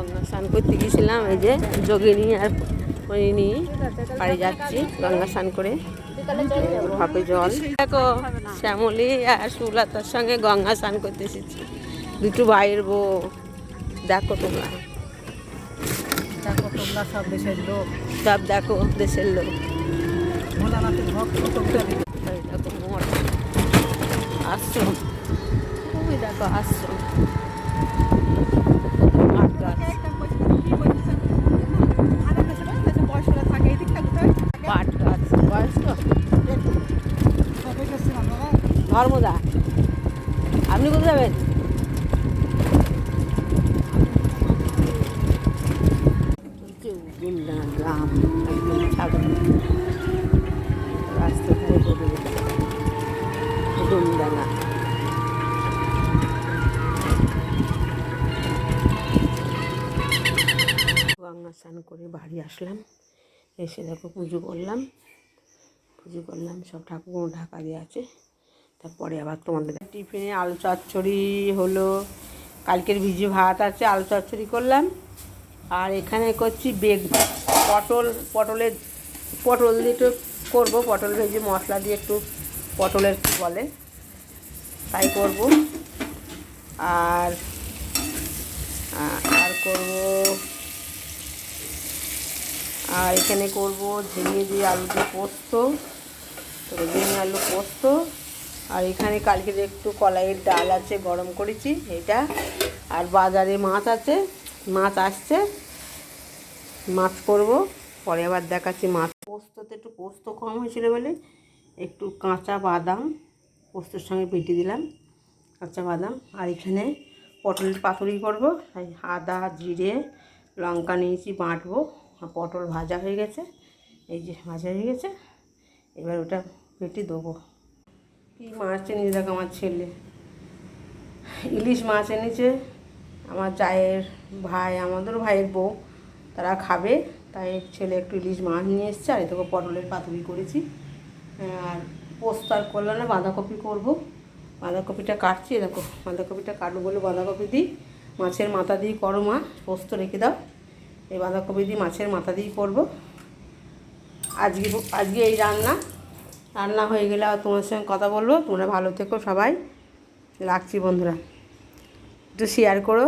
গঙ্গা স্নান করতে গিয়েছিলাম, এই যে যোগিনী আর হরিণী বাড়ি যাচ্ছি গঙ্গা স্নান করে। ভাপে জল দেখো, শ্যামলী আর সুলতার সঙ্গে গঙ্গা স্নান করতে এসেছি, দুটো ভাইয়ের বউ। দেখো তোমরা, দেখো তোমরা সব দেশের লোক, সব দেখো দেশের লোক। ভোলানাথের ভক্ত তোমরা। দেখো মঠ, আশ্রম, ওই দেখো আশ্রম, পাট গাছ, পাট গাছ। বয়স্ক ধর্মদা, আপনি কোথায় যাবেন? গ্রাম একদম ছাগল রাস্তা ধারে পড়ে গেছে, ডুমডাঙ্গা। গঙ্গা স্নান করে বাড়ি আসলাম, এসে দেখো পুজো করলাম, সব ঠাকুর ঢাকা দিয়ে আছে। তারপরে আবার তোমাদের টিফিনে আলু চচ্চড়ি হলো, কালকের ভিজে ভাত আছে, আলু চচ্চড়ি করলাম। আর এখানে করছি পটল দিয়ে একটু করবো, পটল ভেজে মশলা দিয়ে একটু পটলের কী বলে তাই করব। আর করবো, আর এখানে করবো ঝিঙে দিয়ে আলু দিয়ে পোস্ত, ঝিঙে আলু পোস্ত। আর এখানে কালকের একটু কলাইয়ের ডাল আছে, গরম করেছি এটা। আর বাজারে মাছ আছে, মাছ আসছে, মাছ করব, পরে আবার দেখাচ্ছি। মাছ পোস্ততে একটু পোস্ত কম হয়েছিল বলে একটু কাঁচা বাদাম পোস্তর সঙ্গে বেটে দিলাম, কাঁচা বাদাম। আর এখানে পটলের পাতুরি করব, তাই আদা জিরে লঙ্কা নিয়েছি, বাটবো। পটল ভাজা হয়ে গেছে, এই যে ভাজা হয়ে গেছে, এবার ওটা বেটে দেবো। কী মাছ এনেছে দেখো আমার ছেলে, ইলিশ মাছ এনেছে। আমার জায়ের ভাই, আমাদেরও ভাইয়ের বউ, তারা খাবে, তাই ছেলে একটু ইলিশ মাছ নিয়ে এসছে। আর এটাকে পটলের পাতুরি করেছি। আর পোস্ত আর করলাম না, বাঁধাকপি করব। বাঁধাকপিটা কাটছি, দেখো বাঁধাকপিটা কাটবো বলে বাঁধাকপি দিই, মাছের মাথা দিয়ে করো মা, পোস্ত রেখে দাও। এই বাঁধাকপি দিয়ে মাছের মাথা দিয়েই করবো আজকে এই রান্না হয়ে গেলে আর তোমার সঙ্গে কথা বলবো। তোমরা ভালো থেকো সবাই, রাখছি বন্ধুরা, একটু শেয়ার করো।